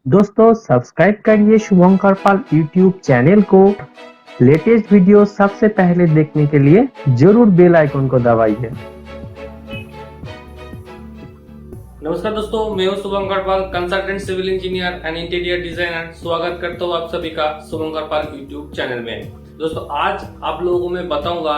दोस्तों सब्सक्राइब करिए शुभंकर पाल YouTube channel को। लेटेस्ट वीडियो सबसे पहले देखने के लिए जरूर बेल आइकन को दबाइए। नमस्कार दोस्तों, मैं हूं Shubhankar Pal, consultant civil engineer and interior designer. स्वागत करता हूं आप सभी का शुभंकर पाल यूट्यूब चैनल में। दोस्तों आज आप लोगों को मैं बताऊंगा,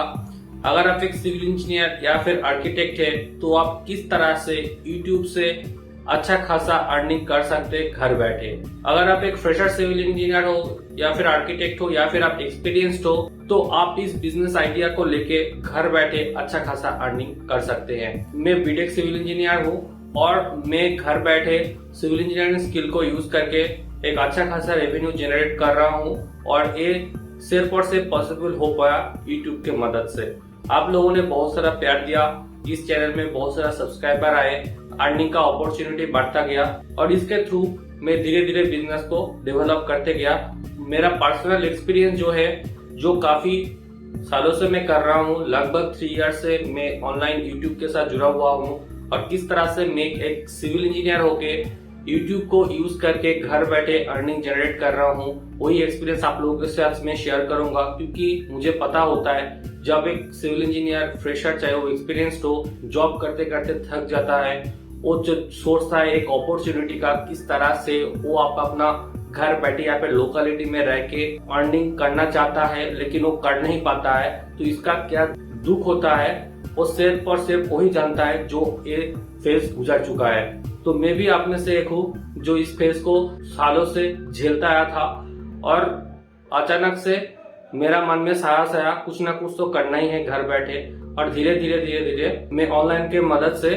अगर आप एक सिविल इंजीनियर या फिर आर्किटेक्ट है तो आप किस तरह से यूट्यूब से अच्छा खासा अर्निंग कर सकते हैं घर बैठे। अगर आप एक फ्रेशर सिविल इंजीनियर हो या फिर आर्किटेक्ट हो या फिर आप एक्सपीरियंस्ड हो तो आप इस बिजनेस आइडिया को लेके घर बैठे अच्छा खासा अर्निंग कर सकते हैं। मैं बीटेक सिविल इंजीनियर हूँ और मैं घर बैठे सिविल इंजीनियरिंग स्किल को यूज करके एक अच्छा खासा रेवेन्यू जनरेट कर रहा हूँ और ये सिर्फ और सिर्फ पॉसिबल हो पाया यूट्यूब के मदद से। आप लोगों ने बहुत सारा प्यार दिया, इस चैनल में बहुत सारा सब्सक्राइबर आए, अर्निंग का अपॉर्चुनिटी बढ़ता गया और इसके थ्रू मैं धीरे धीरे बिजनेस को डेवलप करते गया। मेरा पर्सनल एक्सपीरियंस जो है, जो काफी सालों से मैं कर रहा हूँ, लगभग 3 ईयर से मैं ऑनलाइन यूट्यूब के साथ जुड़ा हुआ हूँ और किस तरह से मैं एक सिविल इंजीनियर होके यूट्यूब को यूज करके घर बैठे अर्निंग जनरेट कर रहा हूँ, वही एक्सपीरियंस आप लोगों के साथ मैं शेयर करूंगा। क्योंकि मुझे पता होता है जब एक सिविल इंजीनियर फ्रेशर चाहे वो एक्सपीरियंस्ड हो, जॉब करते करते थक जाता है, वो जो सोचता है एक अपॉर्चुनिटी का, किस तरह से वो आप अपना घर बैठे या फिर लोकेलिटी में रह के अर्निंग करना चाहता है लेकिन वो कर नहीं पाता है, तो इसका क्या दुख होता है वो सिर्फ और सिर्फ वही जानता है जो ये फेज गुजर चुका है। तो मैं भी आप में से एक हूँ जो इस फेज को सालों से झेलता आया था और अचानक से मेरा मन में साहस आया कुछ ना कुछ तो करना ही है घर बैठे, और धीरे धीरे मैं ऑनलाइन के मदद से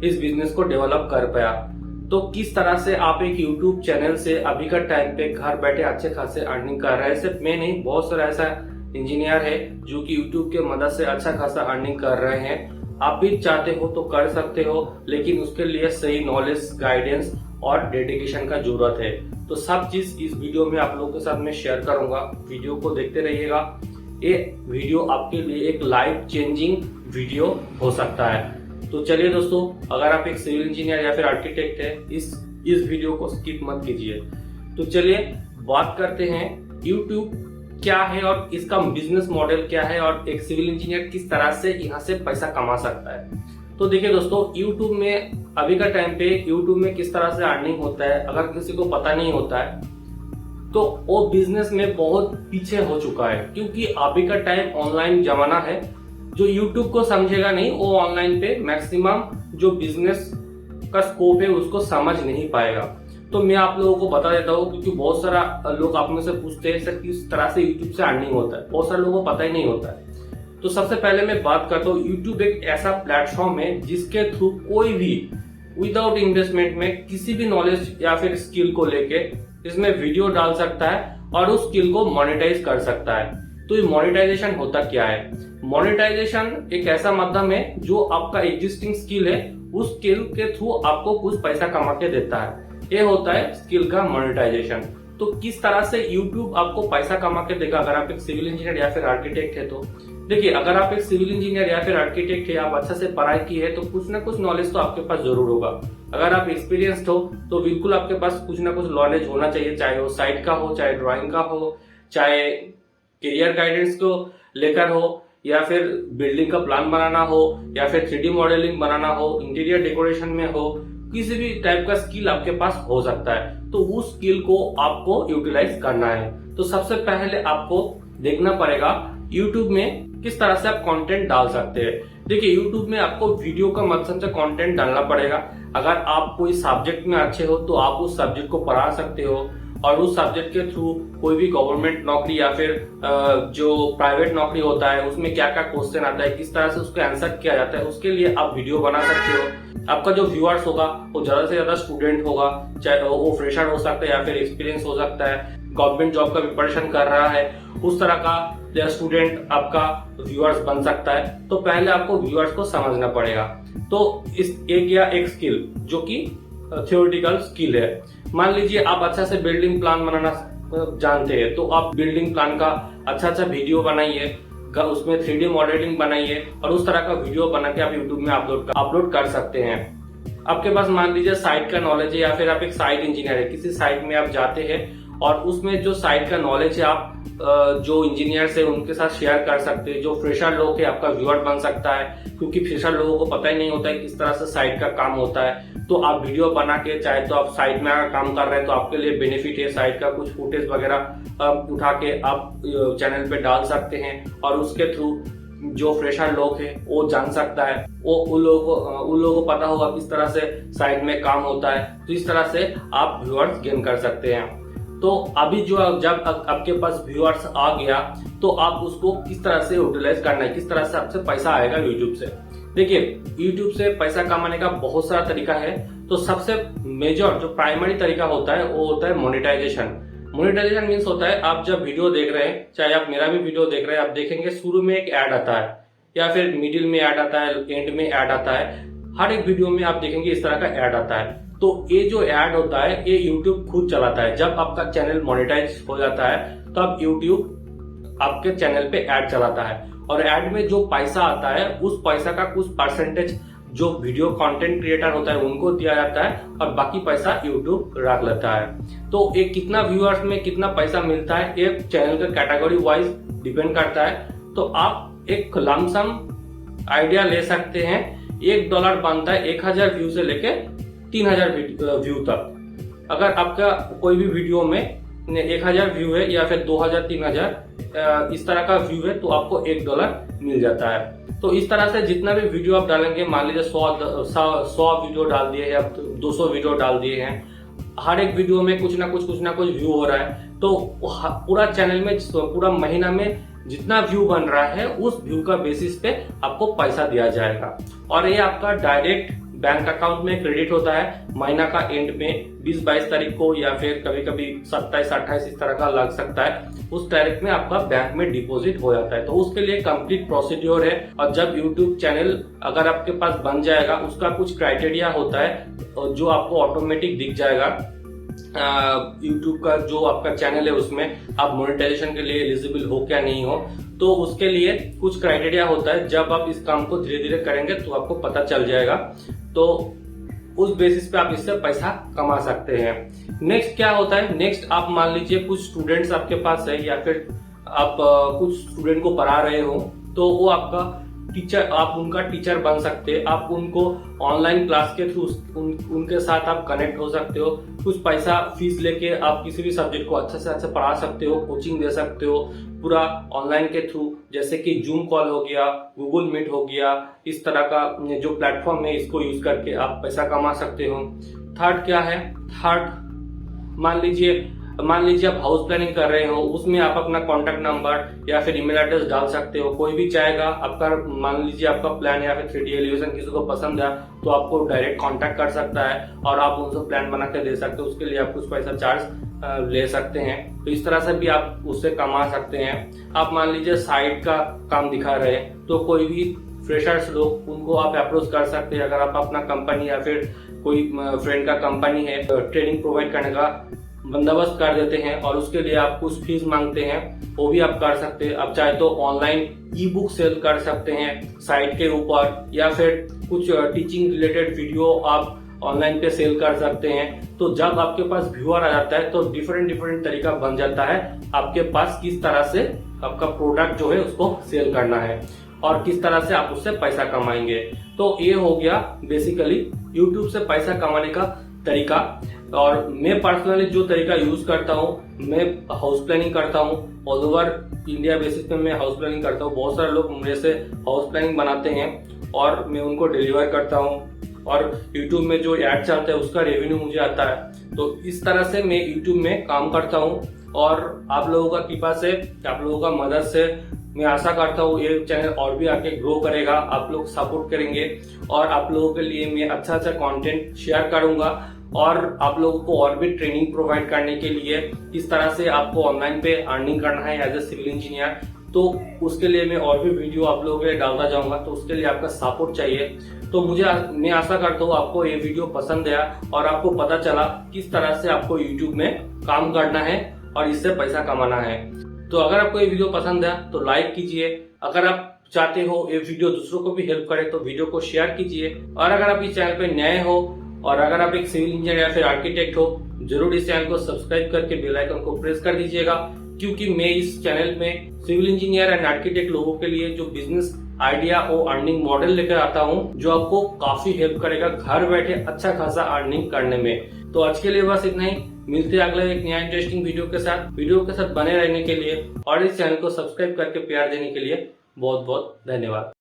इस बिजनेस को डेवलप कर पाया। तो किस तरह से आप एक यूट्यूब चैनल से अभी का टाइम पे घर बैठे अच्छे खासे अर्निंग कर रहे हैं। सिर्फ मैं नहीं, बहुत सारा ऐसा इंजीनियर है जो कि यूट्यूब के मदद से अच्छा खासा अर्निंग कर रहे हैं। आप भी चाहते हो तो कर सकते हो, लेकिन उसके लिए सही नॉलेज, गाइडेंस और डेडिकेशन का जरूरत है। तो सब चीज इस वीडियो में आप लोगों के साथ मैं शेयर करूंगा, वीडियो को देखते रहिएगा। ये वीडियो आपके लिए एक लाइफ चेंजिंग वीडियो हो सकता है। तो चलिए दोस्तों, अगर आप एक सिविल इंजीनियर या फिर आर्किटेक्ट है, इस वीडियो को स्किप मत कीजिए। तो चलिए बात करते हैं यूट्यूब क्या है और इसका बिजनेस मॉडल क्या है और एक सिविल इंजीनियर किस तरह से यहाँ से पैसा कमा सकता है। तो देखिए दोस्तों, यूट्यूब में अभी का टाइम पे यूट्यूब में किस तरह से अर्निंग होता है, अगर किसी को पता नहीं होता है तो वो बिजनेस में बहुत पीछे हो चुका है। क्योंकि अभी का टाइम ऑनलाइन जमाना है, जो यूट्यूब को समझेगा नहीं वो ऑनलाइन पे मैक्सिमम जो बिजनेस का स्कोप है उसको समझ नहीं पाएगा। तो मैं आप लोगों को बता देता हूँ, क्योंकि बहुत सारा लोग आप में से पूछते हैं सर किस तरह से यूट्यूब से अर्निंग होता है, बहुत सारे लोगों को पता ही नहीं होता है। तो सबसे पहले मैं बात करता हूँ, यूट्यूब एक ऐसा प्लेटफॉर्म है जिसके थ्रू कोई भी विदाउट इन्वेस्टमेंट में किसी भी नॉलेज या फिर स्किल को लेके इसमें वीडियो डाल सकता है और उस स्किल को मोनेटाइज कर सकता है। तो ये मोनेटाइजेशन होता क्या है? मोनेटाइजेशन एक ऐसा माध्यम है जो आपका एग्जिस्टिंग स्किल है, उस स्किल के थ्रू आपको कुछ पैसा कमा के देता है। ये होता है स्किल का मोनेटाइजेशन। तो किस तरह से YouTube आपको पैसा कमा के देगा अगर आप एक सिविल इंजीनियर या फिर आर्किटेक्ट है? तो देखिए, अगर आप एक सिविल इंजीनियर या फिर आर्किटेक्ट है, आप अच्छा से पढ़ाई की है तो कुछ ना कुछ नॉलेज तो आपके पास जरूर होगा। अगर आप एक्सपीरियंस्ड हो तो बिल्कुल आपके पास कुछ ना कुछ नॉलेज होना चाहिए, चाहे वो साइट का हो, चाहे ड्राइंग का हो, चाहे करियर गाइडेंस को लेकर हो, या फिर बिल्डिंग का प्लान बनाना हो, या फिर 3D मॉडलिंग बनाना हो, इंटीरियर डेकोरेशन में हो, किसी भी टाइप का स्किल आपके पास हो सकता है। तो उस स्किल को आपको यूटिलाइज करना है। तो सबसे पहले आपको देखना पड़ेगा YouTube में किस तरह से आप कंटेंट डाल सकते हैं। देखिए, YouTube में आपको वीडियो का माध्यम से कंटेंट डालना पड़ेगा। अगर आप कोई सब्जेक्ट में अच्छे हो तो आप उस सब्जेक्ट को पढ़ा सकते हो और उस सब्जेक्ट के थ्रू कोई भी गवर्नमेंट नौकरी या फिर जो प्राइवेट नौकरी होता है उसमें क्या क्या क्वेश्चन आता है, किस तरह से उसको आंसर किया जाता है, उसके लिए आप वीडियो बना सकते हो। आपका जो व्यूअर्स होगा वो ज्यादा से ज्यादा स्टूडेंट होगा, चाहे वो फ्रेशर हो सकता है या फिर एक्सपीरियंस हो सकता है, गवर्नमेंट जॉब का प्रिपरेशन कर रहा है, उस तरह का स्टूडेंट आपका व्यूअर्स बन सकता है। तो पहले आपको व्यूअर्स को समझना पड़ेगा। तो इस एक स्किल जो कि थ्योरेटिकल स्किल है। मान लीजिए आप अच्छा से बिल्डिंग प्लान बनाना जानते हैं तो आप बिल्डिंग प्लान का अच्छा वीडियो बनाइए, उसमें 3D मॉडलिंग बनाइए और उस तरह का वीडियो बना के आप यूट्यूब में अपलोड कर सकते हैं। आपके पास मान लीजिए साइट का नॉलेज है या फिर आप एक साइट इंजीनियर है, किसी साइट में आप जाते हैं और उसमें जो साइट का नॉलेज है आप जो इंजीनियर्स है उनके साथ शेयर कर सकते हैं। जो फ्रेशर लोग है आपका व्यूअर बन सकता है, क्योंकि फ्रेशर लोगों को पता ही नहीं होता है किस तरह से साइट का काम होता है। तो आप वीडियो बना के, चाहे तो आप साइट में अगर काम कर रहे हैं तो आपके लिए बेनिफिट है, साइट का कुछ फुटेज वगैरह उठा के आप चैनल पे डाल सकते हैं और उसके थ्रू जो फ्रेशर लोग हैं वो जान सकता है, वो उन लोगों को पता होगा किस तरह से साइट में काम होता है। तो इस तरह से आप व्यूअर्स गेन कर सकते हैं। तो अभी जो जब आपके पास व्यूअर्स आ गया तो आप उसको किस तरह से यूटिलाइज करना है, किस तरह से आपसे पैसा आएगा यूट्यूब से। देखिए, यूट्यूब से पैसा कमाने का बहुत सारा तरीका है। तो सबसे मेजर जो प्राइमरी तरीका होता है वो होता है मोनेटाइजेशन। मोनेटाइजेशन मीन्स होता है आप जब वीडियो देख रहे हैं, चाहे आप मेरा भी वीडियो देख रहे हैं, आप देखेंगे शुरू में एक ऐड आता है या फिर मिडिल में ऐड आता है, एंड में ऐड आता है। हर एक वीडियो में आप देखेंगे इस तरह का ऐड आता है। तो ये जो ऐड होता है ये यूट्यूब खुद चलाता है। जब आपका चैनल मोनेटाइज हो जाता है तब यूट्यूब आपके चैनल पे ऐड चलाता है और ऐड में जो पैसा आता है उस पैसा का कुछ परसेंटेज जो वीडियो कंटेंट क्रिएटर होता है उनको दिया जाता है और बाकी पैसा यूट्यूब रख लेता है। तो एक कितना व्यूअर्स में कितना पैसा मिलता है एक चैनल के कैटेगरी वाइज डिपेंड करता है। तो आप एक लमसम आइडिया ले सकते हैं, $1 बनता है 1000 व्यू से लेके 3000 व्यू तक। अगर आपका कोई भी वीडियो में 1000 व्यू है या फिर 2000 3000 इस तरह का व्यू है तो आपको $1 मिल जाता है। तो इस तरह से जितना भी वीडियो आप डालेंगे, मान लीजिए 100 वीडियो डाल दिए हैं, 200 वीडियो डाल दिए हैं, हर एक वीडियो में कुछ ना कुछ व्यू हो रहा है। तो पूरा चैनल में पूरा महीना में जितना व्यू बन रहा है उस व्यू का बेसिस पे आपको पैसा दिया जाएगा और ये आपका डायरेक्ट बैंक अकाउंट में क्रेडिट होता है महीना का एंड में 20-22 तारीख को या फिर कभी कभी 27-28 इस तरह का लग सकता है। उस तारीख में आपका बैंक में डिपॉजिट हो जाता है। तो उसके लिए कंप्लीट प्रोसीड्योर है और जब यूट्यूब चैनल अगर आपके पास बन जाएगा उसका कुछ क्राइटेरिया होता है जो आपको ऑटोमेटिक दिख जाएगा। यूट्यूब का जो आपका चैनल है उसमें आप मोनेटाइजेशन के लिए एलिजिबल हो क्या नहीं हो, तो उसके लिए कुछ क्राइटेरिया होता है। जब आप इस काम को धीरे धीरे करेंगे तो आपको पता चल जाएगा। तो उस बेसिस पे आप इससे पैसा कमा सकते हैं। नेक्स्ट क्या होता है, नेक्स्ट आप मान लीजिए कुछ स्टूडेंट्स आपके पास है या फिर आप कुछ स्टूडेंट को पढ़ा रहे हो तो वो आपका टीचर, आप उनका टीचर बन सकते हैं। आप उनको ऑनलाइन क्लास के थ्रू उनके साथ आप कनेक्ट हो सकते हो। कुछ पैसा फीस लेके आप किसी भी सब्जेक्ट को अच्छे से अच्छे पढ़ा सकते हो, कोचिंग दे सकते हो पूरा ऑनलाइन के थ्रू, जैसे कि जूम कॉल हो गया, गूगल मीट हो गया। इस तरह का जो प्लेटफॉर्म है इसको यूज करके आप पैसा कमा सकते हो। थर्ड क्या है, थर्ड मान लीजिए आप हाउस प्लानिंग कर रहे हो, उसमें आप अपना कॉन्टेक्ट नंबर या फिर ईमेल एड्रेस डाल सकते हो। कोई भी चाहेगा आपका, मान लीजिए आपका प्लान या फिर 3D एलिवेशन किसी को पसंद है तो आपको डायरेक्ट कांटेक्ट कर सकता है और आप उनसे प्लान बना के दे सकते हो। उसके लिए आप कुछ पैसा चार्ज ले सकते हैं। तो इस तरह से भी आप उससे कमा सकते हैं। आप मान लीजिए साइट का काम दिखा रहे हैं तो कोई भी फ्रेशर्स लोग उनको आप अप्रोच कर सकते हैं। अगर आप अपना कंपनी या फिर कोई फ्रेंड का कंपनी है ट्रेनिंग प्रोवाइड करने का बंदोबस्त कर देते हैं और उसके लिए आप कुछ फीस मांगते हैं, वो भी आप कर सकते हैं। आप चाहे तो ऑनलाइन ई बुक सेल कर सकते हैं साइट के ऊपर या फिर कुछ टीचिंग रिलेटेड वीडियो आप ऑनलाइन पे सेल कर सकते हैं। तो जब आपके पास व्यूअर आ जाता है तो डिफरेंट तरीका बन जाता है आपके पास किस तरह से आपका प्रोडक्ट जो है उसको सेल करना है और किस तरह से आप उससे पैसा कमाएंगे। तो ये हो गया बेसिकली यूट्यूब से पैसा कमाने का तरीका। और मैं पर्सनली जो तरीका यूज करता हूँ, मैं हाउस प्लानिंग करता हूँ ऑल ओवर इंडिया बेसिस पे। मैं हाउस प्लानिंग करता हूँ, बहुत सारे लोग मेरे से हाउस प्लानिंग बनाते हैं और मैं उनको डिलीवर करता हूँ और यूट्यूब में जो ऐड चलता है उसका रेवेन्यू मुझे आता है। तो इस तरह से मैं यूट्यूब में काम करता हूँ और आप लोगों का कृपा से, आप लोगों का मदद से मैं आशा करता हूँ ये चैनल और भी आगे ग्रो करेगा। आप लोग सपोर्ट करेंगे और आप लोगों के लिए मैं अच्छा कंटेंट शेयर करूंगा और आप लोगों को और भी ट्रेनिंग प्रोवाइड करने के लिए किस तरह से आपको ऑनलाइन पे अर्निंग करना है एज ए सिविल इंजीनियर। तो उसके लिए मैं और भी वीडियो आप लोगों के लिए डालता जाऊंगा। तो उसके लिए आपका सपोर्ट चाहिए। तो मैं आशा करता हूँ आपको ये वीडियो पसंद आया और आपको पता चला किस तरह से आपको यूट्यूब में काम करना है और इससे पैसा कमाना है। तो अगर आपको ये वीडियो पसंद है तो लाइक कीजिए। अगर आप चाहते हो ये वीडियो दूसरों को भी हेल्प करे तो वीडियो को शेयर कीजिए। और अगर आप इस चैनल पे नए हो और अगर आप एक सिविल इंजीनियर या फिर आर्किटेक्ट हो, जरूर इस चैनल को सब्सक्राइब करके बेल आइकन को प्रेस कर दीजिएगा, क्योंकि मैं इस चैनल में सिविल इंजीनियर एंड आर्किटेक्ट लोगों के लिए जो बिजनेस आइडिया और अर्निंग मॉडल लेकर आता हूँ, जो आपको काफी हेल्प करेगा घर बैठे अच्छा खासा अर्निंग करने में। तो आज के लिए बस इतना ही, मिलते हैं अगले एक नया इंटरेस्टिंग वीडियो के साथ बने रहने के लिए और इस चैनल को सब्सक्राइब करके प्यार देने के लिए बहुत बहुत धन्यवाद।